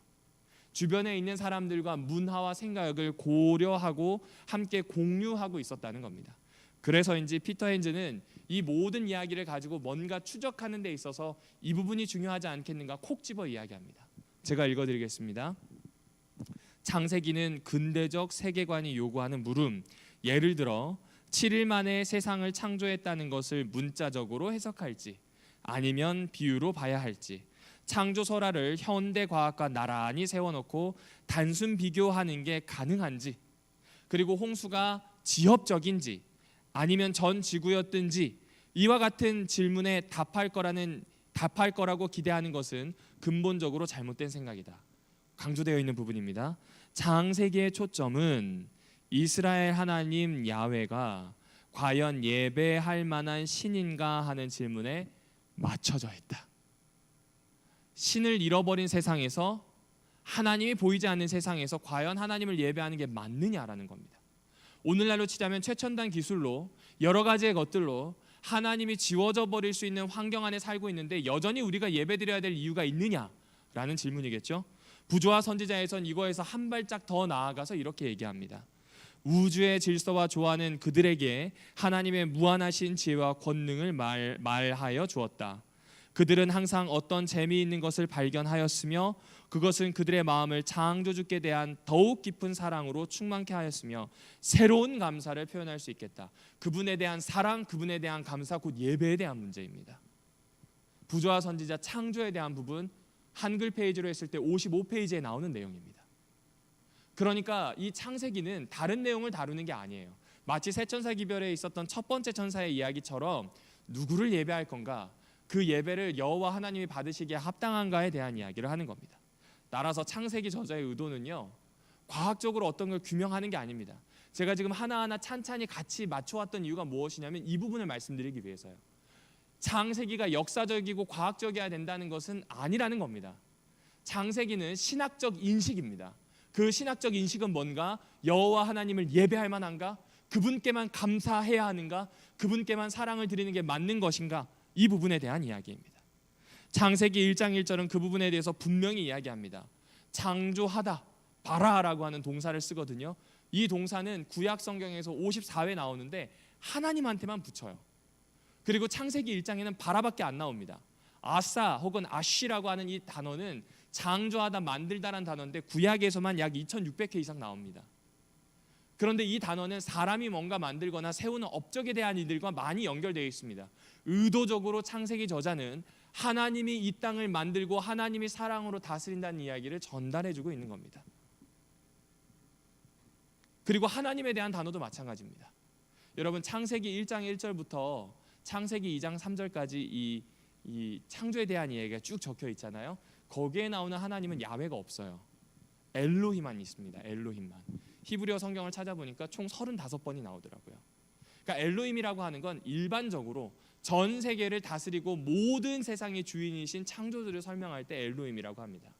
주변에 있는 사람들과 문화와 생각을 고려하고 함께 공유하고 있었다는 겁니다. 그래서인지 피터 헨즈는 이 모든 이야기를 가지고 뭔가 추적하는 데 있어서 이 부분이 중요하지 않겠는가 콕 집어 이야기합니다. 제가 읽어드리겠습니다. 창세기는 근대적 세계관이 요구하는 물음, 예를 들어 7일 만에 세상을 창조했다는 것을 문자적으로 해석할지 아니면 비유로 봐야 할지, 창조설화를 현대 과학과 나란히 세워놓고 단순 비교하는 게 가능한지, 그리고 홍수가 지엽적인지 아니면 전 지구였든지 이와 같은 질문에 답할 거라고 기대하는 것은 근본적으로 잘못된 생각이다. 강조되어 있는 부분입니다. 창세기의 초점은 이스라엘 하나님 야훼가 과연 예배할 만한 신인가 하는 질문에 맞춰져 있다. 신을 잃어버린 세상에서, 하나님이 보이지 않는 세상에서 과연 하나님을 예배하는 게 맞느냐라는 겁니다. 오늘날로 치자면 최첨단 기술로 여러 가지의 것들로 하나님이 지워져 버릴 수 있는 환경 안에 살고 있는데 여전히 우리가 예배드려야 될 이유가 있느냐라는 질문이겠죠. 부조화 선지자에선 이거에서 한 발짝 더 나아가서 이렇게 얘기합니다. 우주의 질서와 조화는 그들에게 하나님의 무한하신 지혜와 권능을 말하여 주었다. 그들은 항상 어떤 재미있는 것을 발견하였으며 그것은 그들의 마음을 창조주께 대한 더욱 깊은 사랑으로 충만케 하였으며 새로운 감사를 표현할 수 있겠다. 그분에 대한 사랑, 그분에 대한 감사, 곧 예배에 대한 문제입니다. 부조와 선지자 창조에 대한 부분 한글 페이지로 했을 때 55페이지에 나오는 내용입니다. 그러니까 이 창세기는 다른 내용을 다루는 게 아니에요. 마치 새 천사 기별에 있었던 첫 번째 천사의 이야기처럼 누구를 예배할 건가, 그 예배를 여호와 하나님이 받으시기에 합당한가에 대한 이야기를 하는 겁니다. 따라서 창세기 저자의 의도는요, 과학적으로 어떤 걸 규명하는 게 아닙니다. 제가 지금 하나하나 찬찬히 같이 맞춰왔던 이유가 무엇이냐면 이 부분을 말씀드리기 위해서요. 창세기가 역사적이고 과학적이어야 된다는 것은 아니라는 겁니다. 창세기는 신학적 인식입니다. 그 신학적 인식은 뭔가? 여호와 하나님을 예배할 만한가? 그분께만 감사해야 하는가? 그분께만 사랑을 드리는 게 맞는 것인가? 이 부분에 대한 이야기입니다. 창세기 1장 1절은 그 부분에 대해서 분명히 이야기합니다. 창조하다, 바라라고 하는 동사를 쓰거든요. 이 동사는 구약 성경에서 54회 나오는데 하나님한테만 붙여요. 그리고 창세기 1장에는 바라밖에 안 나옵니다. 아사 혹은 아쉬라고 하는 이 단어는 창조하다, 만들다라는 단어인데 구약에서만 약 2600회 이상 나옵니다. 그런데 이 단어는 사람이 뭔가 만들거나 세우는 업적에 대한 이들과 많이 연결되어 있습니다. 의도적으로 창세기 저자는 하나님이 이 땅을 만들고 하나님이 사랑으로 다스린다는 이야기를 전달해주고 있는 겁니다. 그리고 하나님에 대한 단어도 마찬가지입니다. 여러분, 창세기 1장 1절부터 창세기 2장 3절까지 이 창조에 대한 이야기가 쭉 적혀 있잖아요. 거기에 나오는 하나님은 야훼가 없어요. 엘로힘만 있습니다. 엘로힘만. 히브리어 성경을 찾아보니까 총 35번이 나오더라고요. 그러니까 엘로힘이라고 하는 건 일반적으로 전 세계를 다스리고 모든 세상의 주인이신 창조주를 설명할 때 엘로힘이라고 합니다.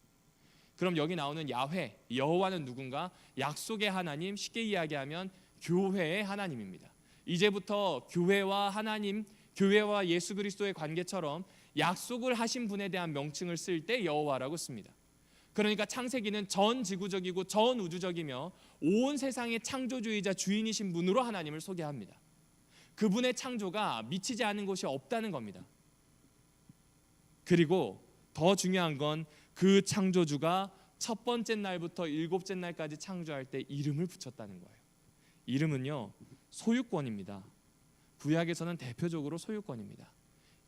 그럼 여기 나오는 야훼, 여호와는 누군가? 약속의 하나님, 쉽게 이야기하면 교회의 하나님입니다. 이제부터 교회와 하나님, 교회와 예수 그리스도의 관계처럼 약속을 하신 분에 대한 명칭을 쓸 때 여호와라고 씁니다. 그러니까 창세기는 전 지구적이고 전 우주적이며 온 세상의 창조주이자 주인이신 분으로 하나님을 소개합니다. 그분의 창조가 미치지 않은 곳이 없다는 겁니다. 그리고 더 중요한 건 그 창조주가 첫 번째 날부터 일곱째 날까지 창조할 때 이름을 붙였다는 거예요. 이름은요, 소유권입니다. 구약에서는 대표적으로 소유권입니다.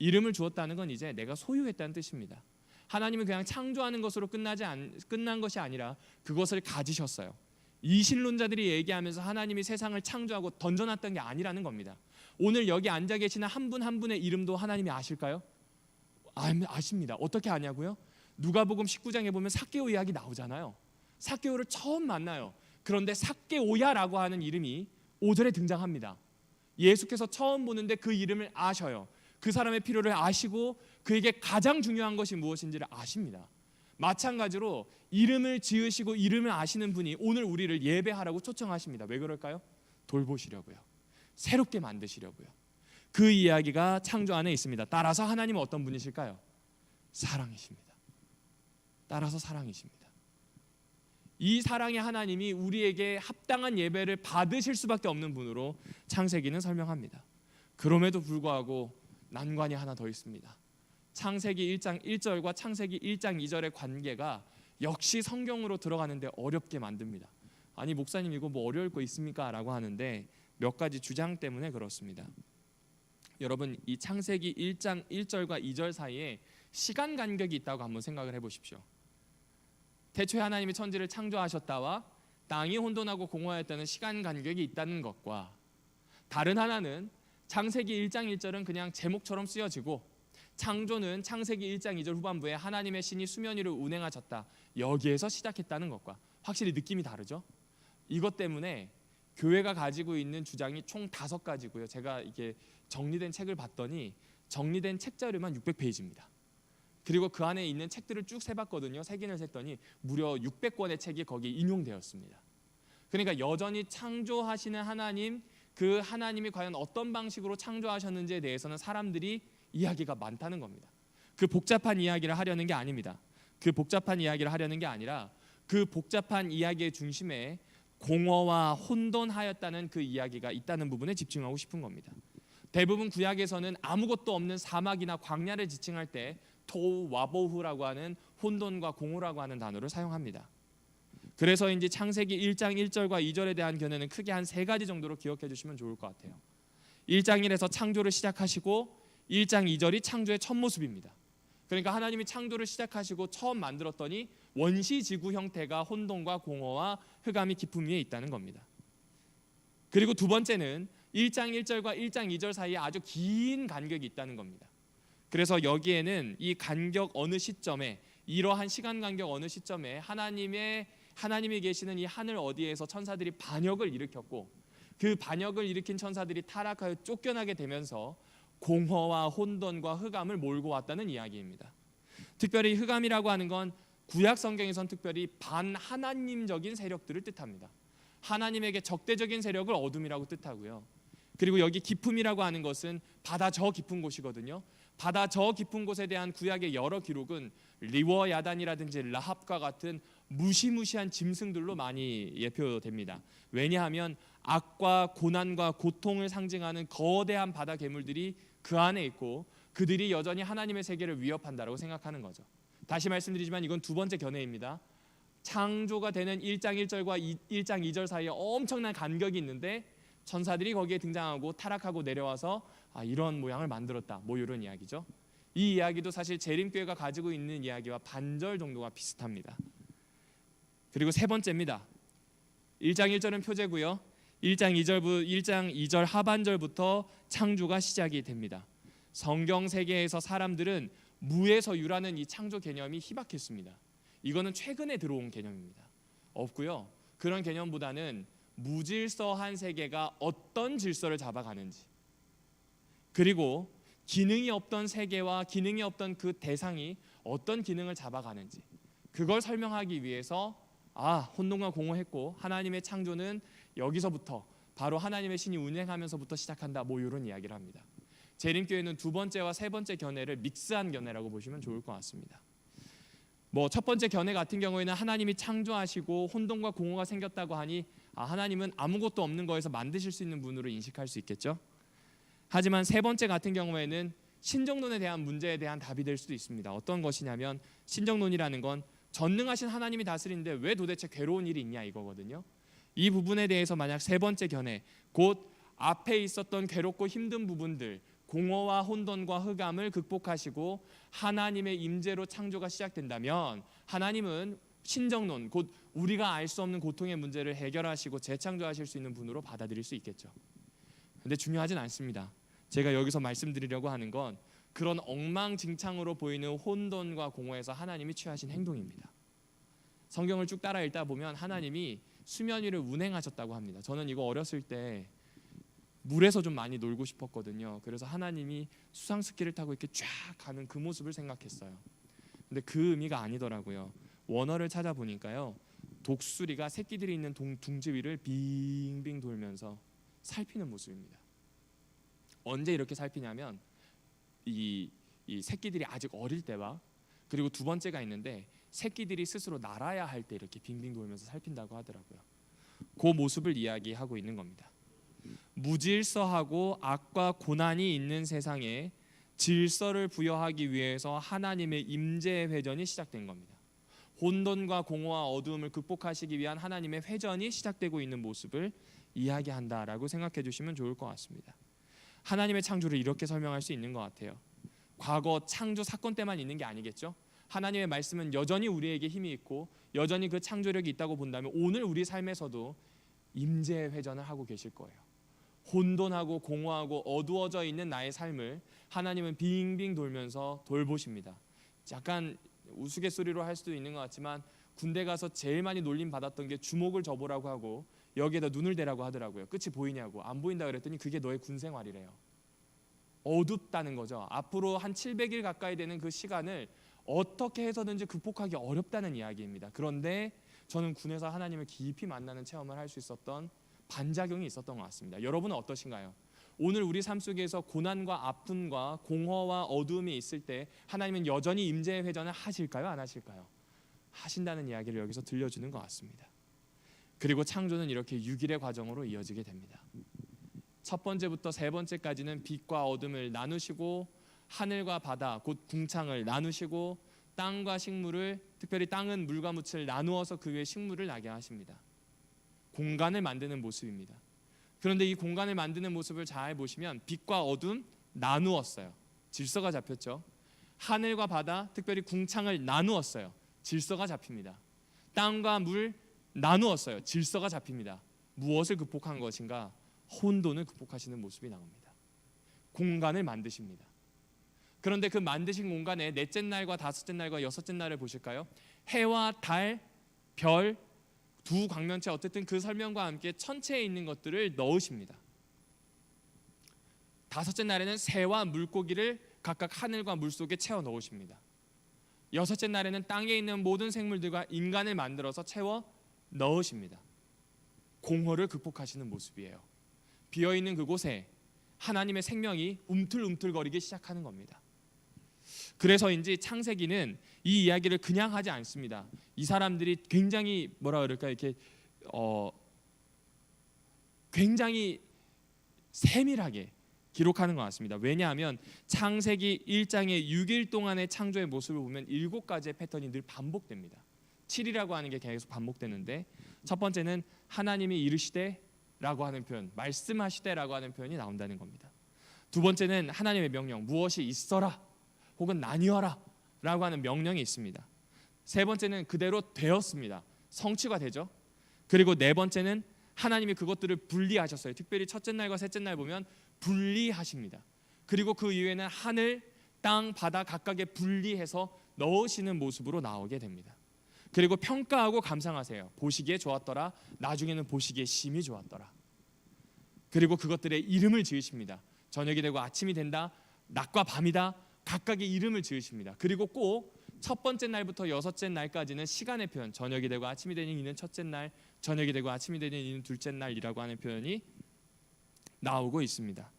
이름을 주었다는 건 이제 내가 소유했다는 뜻입니다. 하나님은 그냥 창조하는 것으로 끝난 것이 아니라 그것을 가지셨어요. 이신론자들이 얘기하면서 하나님이 세상을 창조하고 던져놨던 게 아니라는 겁니다. 오늘 여기 앉아 계시는 한 분 한 분의 이름도 하나님이 아실까요? 아십니다. 어떻게 아냐고요? 누가복음 19장에 보면 삭개오 이야기 나오잖아요. 삭개오를 처음 만나요. 그런데 삭개오야라고 하는 이름이 5절에 등장합니다. 예수께서 처음 보는데 그 이름을 아셔요. 그 사람의 필요를 아시고 그에게 가장 중요한 것이 무엇인지를 아십니다. 마찬가지로 이름을 지으시고 이름을 아시는 분이 오늘 우리를 예배하라고 초청하십니다. 왜 그럴까요? 돌보시려고요. 새롭게 만드시려고요. 그 이야기가 창조 안에 있습니다. 따라서 하나님은 어떤 분이실까요? 사랑이십니다. 따라서 사랑이십니다. 이 사랑의 하나님이 우리에게 합당한 예배를 받으실 수밖에 없는 분으로 창세기는 설명합니다. 그럼에도 불구하고 난관이 하나 더 있습니다. 창세기 1장 1절과 창세기 1장 2절의 관계가 역시 성경으로 들어가는데 어렵게 만듭니다. 아니 목사님 이거 뭐 어려울 거 있습니까? 라고 하는데 몇 가지 주장 때문에 그렇습니다. 여러분, 이 창세기 1장 1절과 2절 사이에 시간 간격이 있다고 한번 생각을 해보십시오. 태초에 하나님이 천지를 창조하셨다와 땅이 혼돈하고 공허하였다는 시간 간격이 있다는 것과 다른 하나는 창세기 1장 1절은 그냥 제목처럼 쓰여지고 창조는 창세기 1장 2절 후반부에 하나님의 신이 수면 위를 운행하셨다, 여기에서 시작했다는 것과 확실히 느낌이 다르죠. 이것 때문에 교회가 가지고 있는 주장이 총 5가지고요. 제가 이게 정리된 책을 봤더니 정리된 책 자료만 600페이지입니다. 그리고 그 안에 있는 책들을 쭉 세봤거든요. 세긴을 셌더니 무려 600권의 책이 거기에 인용되었습니다. 그러니까 여전히 창조하시는 하나님, 그 하나님이 과연 어떤 방식으로 창조하셨는지에 대해서는 사람들이 이야기가 많다는 겁니다. 그 복잡한 이야기를 하려는 게 아닙니다. 그 복잡한 이야기를 하려는 게 아니라 그 복잡한 이야기의 중심에 공허와 혼돈하였다는 그 이야기가 있다는 부분에 집중하고 싶은 겁니다. 대부분 구약에서는 아무것도 없는 사막이나 광야를 지칭할 때 토우 와보후라고 하는 혼돈과 공허라고 하는 단어를 사용합니다. 그래서인지 창세기 1장 1절과 2절에 대한 견해는 크게 한 세 가지 정도로 기억해 주시면 좋을 것 같아요. 1장 1에서 창조를 시작하시고 1장 2절이 창조의 첫 모습입니다. 그러니까 하나님이 창조를 시작하시고 처음 만들었더니 원시지구 형태가 혼돈과 공허와 흑암이 깊음 위에 있다는 겁니다. 그리고 두 번째는 1장 1절과 1장 2절 사이에 아주 긴 간격이 있다는 겁니다. 그래서 여기에는 이 간격 어느 시점에, 이러한 시간 간격 어느 시점에 하나님이 계시는 이 하늘 어디에서 천사들이 반역을 일으켰고, 그 반역을 일으킨 천사들이 타락하여 쫓겨나게 되면서 공허와 혼돈과 흑암을 몰고 왔다는 이야기입니다. 특별히 흑암이라고 하는 건 구약 성경에선 특별히 반하나님적인 세력들을 뜻합니다. 하나님에게 적대적인 세력을 어둠이라고 뜻하고요. 그리고 여기 깊음이라고 하는 것은 바다 저 깊은 곳이거든요. 바다 저 깊은 곳에 대한 구약의 여러 기록은 리워 야단이라든지 라합과 같은 무시무시한 짐승들로 많이 예표됩니다. 왜냐하면 악과 고난과 고통을 상징하는 거대한 바다 괴물들이 그 안에 있고 그들이 여전히 하나님의 세계를 위협한다고 생각하는 거죠. 다시 말씀드리지만 이건 두 번째 견해입니다. 창조가 되는 1장 1절과 1장 2절 사이에 엄청난 간격이 있는데 천사들이 거기에 등장하고 타락하고 내려와서 이런 모양을 만들었다, 뭐 이런 이야기죠. 이 이야기도 사실 재림교회가 가지고 있는 이야기와 반절 정도가 비슷합니다. 그리고 세 번째입니다. 1장 1절은 표제고요. 1장 2절 하반절부터 창조가 시작이 됩니다. 성경 세계에서 사람들은 무에서 유라는 이 창조 개념이 희박했습니다. 이거는 최근에 들어온 개념입니다. 없고요. 그런 개념보다는 무질서한 세계가 어떤 질서를 잡아가는지, 그리고 기능이 없던 세계와 기능이 없던 그 대상이 어떤 기능을 잡아가는지, 그걸 설명하기 위해서 혼돈과 공허했고 하나님의 창조는 여기서부터 바로 하나님의 신이 운행하면서부터 시작한다, 뭐 이런 이야기를 합니다. 재림교회는 두 번째와 세 번째 견해를 믹스한 견해라고 보시면 좋을 것 같습니다. 첫 번째 견해 같은 경우에는 하나님이 창조하시고 혼돈과 공허가 생겼다고 하니 하나님은 아무것도 없는 거에서 만드실 수 있는 분으로 인식할 수 있겠죠. 하지만 세 번째 같은 경우에는 신정론에 대한 문제에 대한 답이 될 수도 있습니다. 어떤 것이냐면 신정론이라는 건 전능하신 하나님이 다스리는데 왜 도대체 괴로운 일이 있냐 이거거든요. 이 부분에 대해서 만약 세 번째 견해, 곧 앞에 있었던 괴롭고 힘든 부분들, 공허와 혼돈과 흑암을 극복하시고 하나님의 임재로 창조가 시작된다면 하나님은 신정론, 곧 우리가 알 수 없는 고통의 문제를 해결하시고 재창조하실 수 있는 분으로 받아들일 수 있겠죠. 근데 중요하진 않습니다. 제가 여기서 말씀드리려고 하는 건 그런 엉망진창으로 보이는 혼돈과 공허에서 하나님이 취하신 행동입니다. 성경을 쭉 따라 읽다 보면 하나님이 수면 위를 운행하셨다고 합니다. 저는 이거 어렸을 때 물에서 좀 많이 놀고 싶었거든요. 그래서 하나님이 수상스키를 타고 이렇게 쫙 가는 그 모습을 생각했어요. 근데 그 의미가 아니더라고요. 원어를 찾아보니까요, 독수리가 새끼들이 있는 둥지 위를 빙빙 돌면서 살피는 모습입니다. 언제 이렇게 살피냐면 이 새끼들이 아직 어릴 때와, 그리고 두 번째가 있는데 새끼들이 스스로 날아야 할 때 이렇게 빙빙 돌면서 살핀다고 하더라고요. 그 모습을 이야기하고 있는 겁니다. 무질서하고 악과 고난이 있는 세상에 질서를 부여하기 위해서 하나님의 임재 회전이 시작된 겁니다. 혼돈과 공허와 어두움을 극복하시기 위한 하나님의 회전이 시작되고 있는 모습을 이야기한다라고 생각해 주시면 좋을 것 같습니다. 하나님의 창조를 이렇게 설명할 수 있는 것 같아요. 과거 창조 사건 때만 있는 게 아니겠죠. 하나님의 말씀은 여전히 우리에게 힘이 있고 여전히 그 창조력이 있다고 본다면 오늘 우리 삶에서도 임재 회전을 하고 계실 거예요. 혼돈하고 공허하고 어두워져 있는 나의 삶을 하나님은 빙빙 돌면서 돌보십니다. 약간 우스갯소리로 할 수도 있는 것 같지만 군대 가서 제일 많이 놀림 받았던 게 주먹을 접으라고 하고 여기에다 눈을 대라고 하더라고요. 끝이 보이냐고. 안 보인다 그랬더니 그게 너의 군 생활이래요. 어둡다는 거죠. 앞으로 한 700일 가까이 되는 그 시간을 어떻게 해서든지 극복하기 어렵다는 이야기입니다. 그런데 저는 군에서 하나님을 깊이 만나는 체험을 할 수 있었던 반작용이 있었던 것 같습니다. 여러분은 어떠신가요? 오늘 우리 삶 속에서 고난과 아픔과 공허와 어두움이 있을 때 하나님은 여전히 임재 회전을 하실까요? 안 하실까요? 하신다는 이야기를 여기서 들려주는 것 같습니다. 그리고 창조는 이렇게 6일의 과정으로 이어지게 됩니다. 첫 번째부터 세 번째까지는 빛과 어둠을 나누시고 하늘과 바다 곧 궁창을 나누시고 땅과 식물을, 특별히 땅은 물과 묻을 나누어서 그 위에 식물을 나게 하십니다. 공간을 만드는 모습입니다. 그런데 이 공간을 만드는 모습을 잘 보시면 빛과 어둠 나누었어요. 질서가 잡혔죠. 하늘과 바다, 특별히 궁창을 나누었어요. 질서가 잡힙니다. 땅과 물 나누었어요. 질서가 잡힙니다. 무엇을 극복한 것인가? 혼돈을 극복하시는 모습이 나옵니다. 공간을 만드십니다. 그런데 그 만드신 공간에 넷째 날과 다섯째 날과 여섯째 날을 보실까요? 해와 달, 별, 두 광명체, 어쨌든 그 설명과 함께 천체에 있는 것들을 넣으십니다. 다섯째 날에는 새와 물고기를 각각 하늘과 물 속에 채워 넣으십니다. 여섯째 날에는 땅에 있는 모든 생물들과 인간을 만들어서 채워 넣으십니다. 공허를 극복하시는 모습이에요. 비어있는 그곳에 하나님의 생명이 움틀움틀거리기 시작하는 겁니다. 그래서인지 창세기는 이 이야기를 그냥 하지 않습니다. 이 사람들이 굉장히 뭐라 그럴까, 이렇게 굉장히 세밀하게 기록하는 것 같습니다. 왜냐하면 창세기 1장의 6일 동안의 창조의 모습을 보면 7가지의 패턴이 늘 반복됩니다. 7이라고 하는 게 계속 반복되는데, 첫 번째는 하나님이 이르시되라고 하는 표현, 말씀하시되라고 하는 표현이 나온다는 겁니다. 두 번째는 하나님의 명령, 무엇이 있어라 혹은 나뉘어라 라고 하는 명령이 있습니다. 세 번째는 그대로 되었습니다. 성취가 되죠. 그리고 네 번째는 하나님이 그것들을 분리하셨어요. 특별히 첫째 날과 셋째 날 보면 분리하십니다. 그리고 그 이후에는 하늘, 땅, 바다 각각에 분리해서 넣으시는 모습으로 나오게 됩니다. 그리고 평가하고 감상하세요. 보시기에 좋았더라, 나중에는 보시기에 심히 좋았더라. 그리고 그것들의 이름을 지으십니다. 저녁이 되고 아침이 된다, 낮과 밤이다, 각각의 이름을 지으십니다. 그리고 꼭 첫 번째 날부터 여섯째 날까지는 시간의 표현, 저녁이 되고 아침이 되니 이는 첫째 날, 저녁이 되고 아침이 되니 이는 둘째 날이라고 하는 표현이 나오고 있습니다.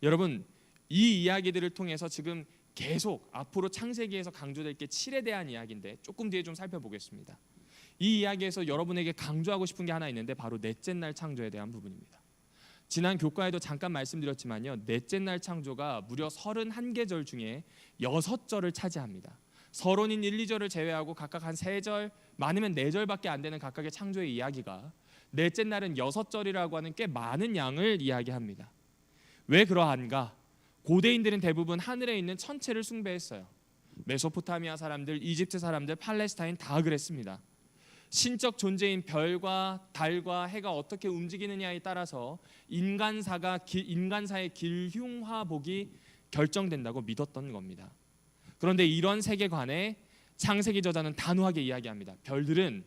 여러분, 이 이야기들을 통해서 지금 계속 앞으로 창세기에서 강조될 게 7에 대한 이야기인데, 조금 뒤에 좀 살펴보겠습니다. 이 이야기에서 여러분에게 강조하고 싶은 게 하나 있는데, 바로 넷째 날 창조에 대한 부분입니다. 지난 교과에도 잠깐 말씀드렸지만요, 넷째 날 창조가 무려 31계절 중에 6절을 차지합니다. 서론인 1, 2절을 제외하고 각각 한 3절, 많으면 4절밖에 안 되는 각각의 창조의 이야기가 넷째 날은 6절이라고 하는 꽤 많은 양을 이야기합니다. 왜 그러한가? 고대인들은 대부분 하늘에 있는 천체를 숭배했어요. 메소포타미아 사람들, 이집트 사람들, 팔레스타인 다 그랬습니다. 신적 존재인 별과 달과 해가 어떻게 움직이느냐에 따라서 인간사의 길흉화복이 결정된다고 믿었던 겁니다. 그런데 이런 세계관에 창세기 저자는 단호하게 이야기합니다. 별들은,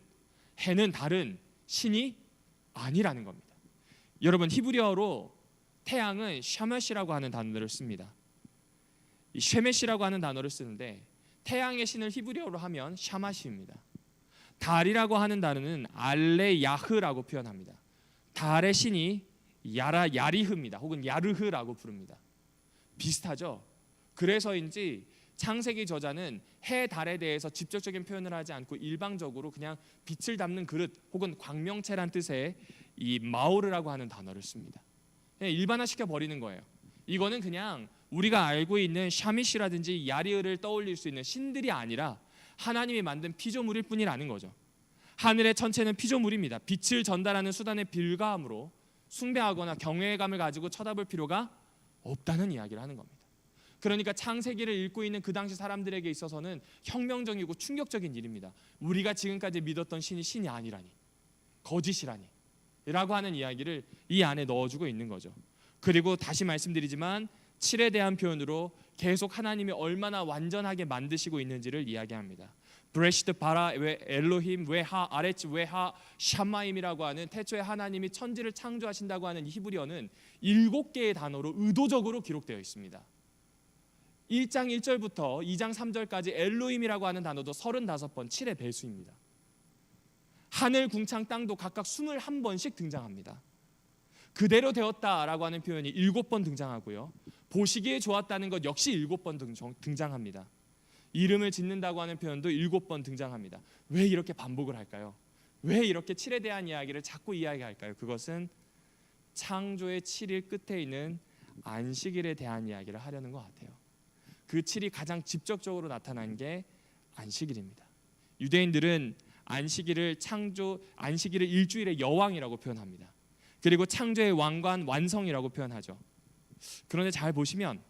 해는, 달은 신이 아니라는 겁니다. 여러분, 히브리어로 태양은 샤메시라고 하는 단어를 씁니다. 이 쉐메시라고 하는 단어를 쓰는데, 태양의 신을 히브리어로 하면 샤마시입니다. 달이라고 하는 단어는 알레야흐라고 표현합니다. 달의 신이 야리흐입니다. 혹은 야르흐라고 부릅니다. 비슷하죠? 그래서인지 창세기 저자는 해, 달에 대해서 직접적인 표현을 하지 않고 일방적으로 그냥 빛을 담는 그릇 혹은 광명체란 뜻의 이 마오르라고 하는 단어를 씁니다. 그냥 일반화시켜 버리는 거예요. 이거는 그냥 우리가 알고 있는 샤미시라든지 야리흐를 떠올릴 수 있는 신들이 아니라 하나님이 만든 피조물일 뿐이라는 거죠. 하늘의 천체는 피조물입니다. 빛을 전달하는 수단의 빌가함으로 숭배하거나 경외감을 가지고 쳐다볼 필요가 없다는 이야기를 하는 겁니다. 그러니까 창세기를 읽고 있는 그 당시 사람들에게 있어서는 혁명적이고 충격적인 일입니다. 우리가 지금까지 믿었던 신이 아니라니, 거짓이라니 라고 하는 이야기를 이 안에 넣어주고 있는 거죠. 그리고 다시 말씀드리지만 7에 대한 표현으로 계속 하나님이 얼마나 완전하게 만드시고 있는지를 이야기합니다. 브레시드 바라 웨 엘로힘 웨하 아레츠 웨하 샤마임이라고 하는 태초에 하나님이 천지를 창조하신다고 하는 히브리어는 7개의 단어로 의도적으로 기록되어 있습니다. 1장 1절부터 2장 3절까지 엘로힘이라고 하는 단어도 35번, 7의 배수입니다. 하늘, 궁창, 땅도 각각 21번씩 등장합니다. 그대로 되었다라고 하는 표현이 7번 등장하고요. 보시기에 좋았다는 것 역시 7번 등장합니다. 이름을 짓는다고 하는 표현도 7번 등장합니다. 왜 이렇게 반복을 할까요? 왜 이렇게 7에 대한 이야기를 자꾸 이야기할까요? 그것은 창조의 7일 끝에 있는 안식일에 대한 이야기를 하려는 것 같아요. 그 7이 가장 직접적으로 나타난 게 안식일입니다. 유대인들은 안식일을 일주일의 여왕이라고 표현합니다. 그리고 창조의 왕관 완성이라고 표현하죠. 그런데 잘 보시면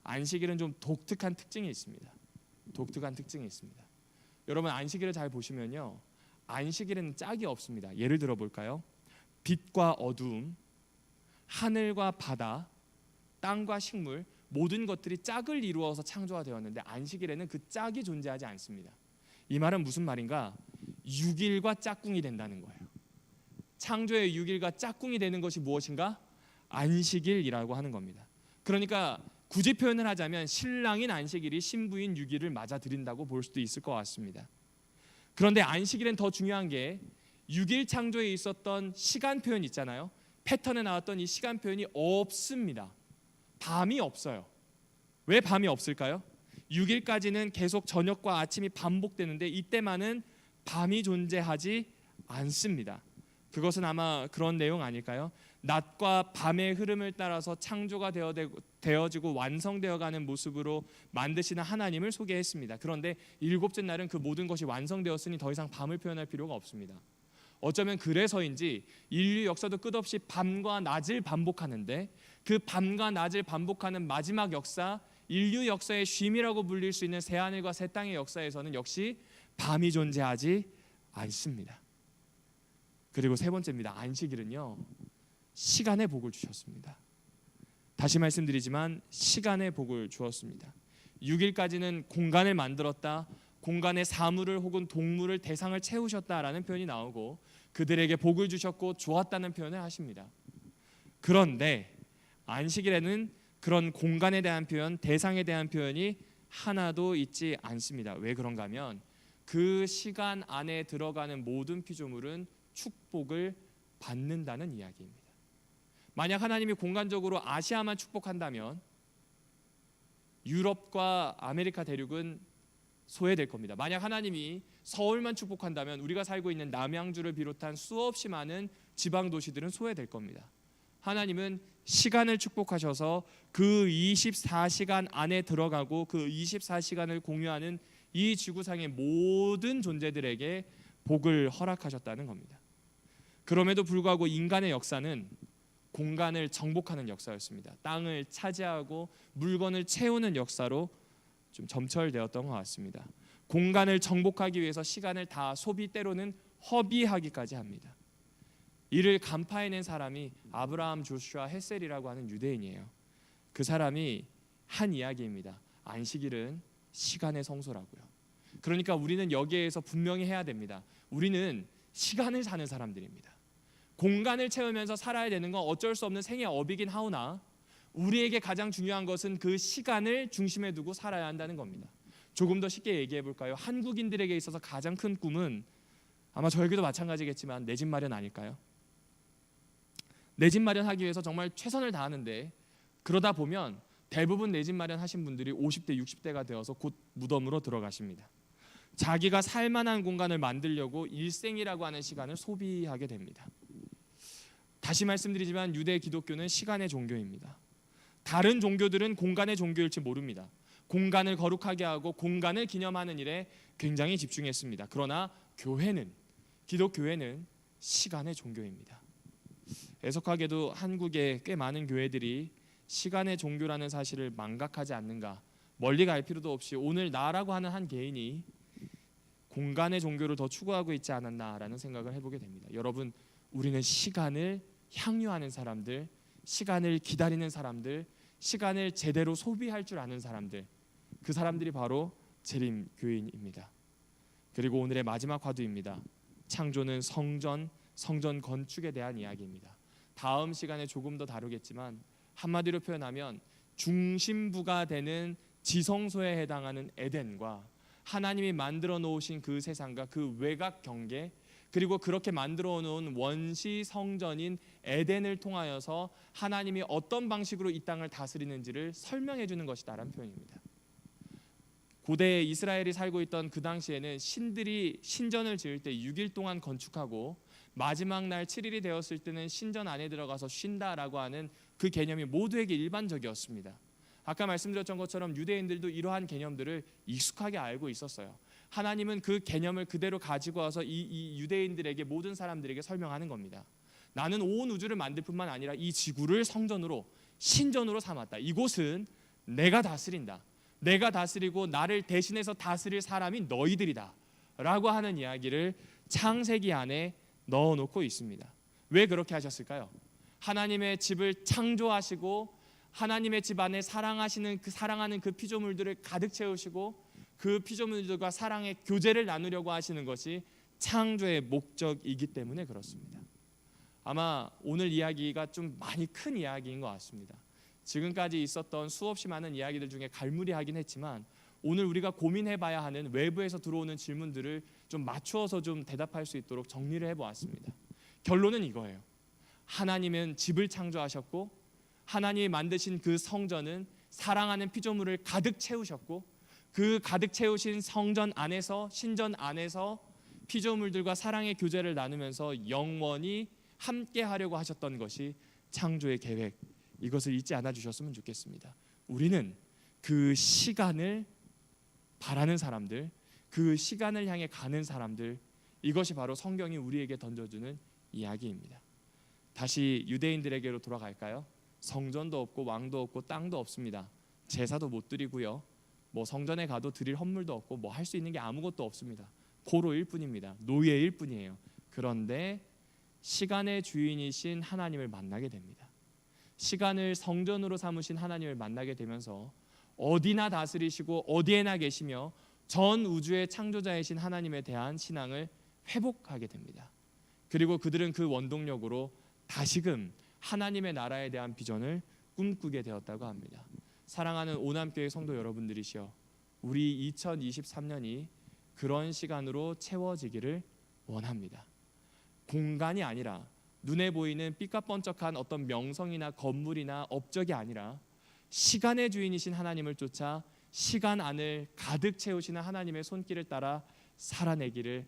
안식일은 좀 독특한 특징이 있습니다. 여러분, 안식일을 잘 보시면요, 안식일에는 짝이 없습니다. 예를 들어 볼까요? 빛과 어두움, 하늘과 바다, 땅과 식물, 모든 것들이 짝을 이루어서 창조가 되었는데 안식일에는 그 짝이 존재하지 않습니다. 이 말은 무슨 말인가? 6일과 짝꿍이 된다는 거예요. 창조의 6일과 짝꿍이 되는 것이 무엇인가? 안식일이라고 하는 겁니다. 그러니까 굳이 표현을 하자면 신랑인 안식일이 신부인 6일을 맞아들인다고 볼 수도 있을 것 같습니다. 그런데 안식일엔 더 중요한 게 6일 창조에 있었던 시간 표현 있잖아요. 패턴에 나왔던 이 시간 표현이 없습니다. 밤이 없어요. 왜 밤이 없을까요? 6일까지는 계속 저녁과 아침이 반복되는데 이때만은 밤이 존재하지 않습니다. 그것은 아마 그런 내용 아닐까요? 낮과 밤의 흐름을 따라서 창조가 되어지고 완성되어가는 모습으로 만드시는 하나님을 소개했습니다. 그런데 일곱째 날은 그 모든 것이 완성되었으니 더 이상 밤을 표현할 필요가 없습니다. 어쩌면 그래서인지 인류 역사도 끝없이 밤과 낮을 반복하는데 그 밤과 낮을 반복하는 마지막 역사, 인류 역사의 쉼이라고 불릴 수 있는 새하늘과 새 땅의 역사에서는 역시 밤이 존재하지 않습니다. 그리고 세 번째입니다. 안식일은요, 시간의 복을 주셨습니다. 다시 말씀드리지만 시간의 복을 주었습니다. 6일까지는 공간을 만들었다, 공간의 사물을 혹은 동물을 대상을 채우셨다라는 표현이 나오고 그들에게 복을 주셨고 좋았다는 표현을 하십니다. 그런데 안식일에는 그런 공간에 대한 표현, 대상에 대한 표현이 하나도 있지 않습니다. 왜 그런가 하면 그 시간 안에 들어가는 모든 피조물은 축복을 받는다는 이야기입니다. 만약 하나님이 공간적으로 아시아만 축복한다면 유럽과 아메리카 대륙은 소외될 겁니다. 만약 하나님이 서울만 축복한다면 우리가 살고 있는 남양주를 비롯한 수없이 많은 지방 도시들은 소외될 겁니다. 하나님은 시간을 축복하셔서 그 24시간 안에 들어가고 그 24시간을 공유하는 이 지구상의 모든 존재들에게 복을 허락하셨다는 겁니다. 그럼에도 불구하고 인간의 역사는 공간을 정복하는 역사였습니다. 땅을 차지하고 물건을 채우는 역사로 좀 점철되었던 것 같습니다. 공간을 정복하기 위해서 시간을 다 소비, 때로는 허비하기까지 합니다. 이를 간파해낸 사람이 아브라함 조슈아 헷셀이라고 하는 유대인이에요. 그 사람이 한 이야기입니다. 안식일은 시간의 성소라고요. 그러니까 우리는 여기에서 분명히 해야 됩니다. 우리는 시간을 사는 사람들입니다. 공간을 채우면서 살아야 되는 건 어쩔 수 없는 생의 업이긴 하오나 우리에게 가장 중요한 것은 그 시간을 중심에 두고 살아야 한다는 겁니다. 조금 더 쉽게 얘기해 볼까요? 한국인들에게 있어서 가장 큰 꿈은 아마 저에게도 마찬가지겠지만 내 집 마련 아닐까요? 내 집 마련하기 위해서 정말 최선을 다하는데 그러다 보면 대부분 내 집 마련하신 분들이 50대, 60대가 되어서 곧 무덤으로 들어가십니다. 자기가 살만한 공간을 만들려고 일생이라고 하는 시간을 소비하게 됩니다. 다시 말씀드리지만 유대 기독교는 시간의 종교입니다. 다른 종교들은 공간의 종교일지 모릅니다. 공간을 거룩하게 하고 공간을 기념하는 일에 굉장히 집중했습니다. 그러나 기독교회는 시간의 종교입니다. 애석하게도 한국의 꽤 많은 교회들이 시간의 종교라는 사실을 망각하지 않는가. 멀리 갈 필요도 없이 오늘 나라고 하는 한 개인이 공간의 종교를 더 추구하고 있지 않았나라는 생각을 해보게 됩니다. 여러분, 우리는 시간을 향유하는 사람들, 시간을 기다리는 사람들, 시간을 제대로 소비할 줄 아는 사람들, 그 사람들이 바로 재림 교인입니다. 그리고 오늘의 마지막 화두입니다. 창조는 성전 건축에 대한 이야기입니다. 다음 시간에 조금 더 다루겠지만 한마디로 표현하면 중심부가 되는 지성소에 해당하는 에덴과 하나님이 만들어 놓으신 그 세상과 그 외곽 경계, 그리고 그렇게 만들어 놓은 원시 성전인 에덴을 통하여서 하나님이 어떤 방식으로 이 땅을 다스리는지를 설명해 주는 것이다라는 표현입니다. 고대 이스라엘이 살고 있던 그 당시에는 신들이 신전을 지을 때 6일 동안 건축하고 마지막 날 7일이 되었을 때는 신전 안에 들어가서 쉰다라고 하는 그 개념이 모두에게 일반적이었습니다. 아까 말씀드렸던 것처럼 유대인들도 이러한 개념들을 익숙하게 알고 있었어요. 하나님은 그 개념을 그대로 가지고 와서 이 유대인들에게, 모든 사람들에게 설명하는 겁니다. 나는 온 우주를 만들 뿐만 아니라 이 지구를 성전으로, 신전으로 삼았다. 이곳은 내가 다스린다. 내가 다스리고 나를 대신해서 다스릴 사람이 너희들이다 라고 하는 이야기를 창세기 안에 넣어놓고 있습니다. 왜 그렇게 하셨을까요? 하나님의 집을 창조하시고 하나님의 집 안에 사랑하는 그 피조물들을 가득 채우시고 그 피조물들과 사랑의 교제를 나누려고 하시는 것이 창조의 목적이기 때문에 그렇습니다. 아마 오늘 이야기가 좀 많이 큰 이야기인 것 같습니다. 지금까지 있었던 수없이 많은 이야기들 중에 갈무리하긴 했지만 오늘 우리가 고민해봐야 하는 외부에서 들어오는 질문들을 좀 맞추어서 좀 대답할 수 있도록 정리를 해보았습니다. 결론은 이거예요. 하나님은 집을 창조하셨고 하나님이 만드신 그 성전은 사랑하는 피조물을 가득 채우셨고 그 가득 채우신 성전 안에서, 신전 안에서 피조물들과 사랑의 교제를 나누면서 영원히 함께 하려고 하셨던 것이 창조의 계획, 이것을 잊지 않아 주셨으면 좋겠습니다. 우리는 그 시간을 바라는 사람들, 그 시간을 향해 가는 사람들, 이것이 바로 성경이 우리에게 던져주는 이야기입니다. 다시 유대인들에게로 돌아갈까요? 성전도 없고 왕도 없고 땅도 없습니다. 제사도 못 드리고요, 뭐 성전에 가도 드릴 헌물도 없고 뭐 할 수 있는 게 아무것도 없습니다. 포로일 뿐입니다. 노예일 뿐이에요. 그런데 시간의 주인이신 하나님을 만나게 됩니다. 시간을 성전으로 삼으신 하나님을 만나게 되면서 어디나 다스리시고 어디에나 계시며 전 우주의 창조자이신 하나님에 대한 신앙을 회복하게 됩니다. 그리고 그들은 그 원동력으로 다시금 하나님의 나라에 대한 비전을 꿈꾸게 되었다고 합니다. 사랑하는 오남교회 성도 여러분들이시여, 우리 2023년이 그런 시간으로 채워지기를 원합니다. 공간이 아니라 눈에 보이는 삐까뻔쩍한 어떤 명성이나 건물이나 업적이 아니라 시간의 주인이신 하나님을 쫓아 시간 안을 가득 채우시는 하나님의 손길을 따라 살아내기를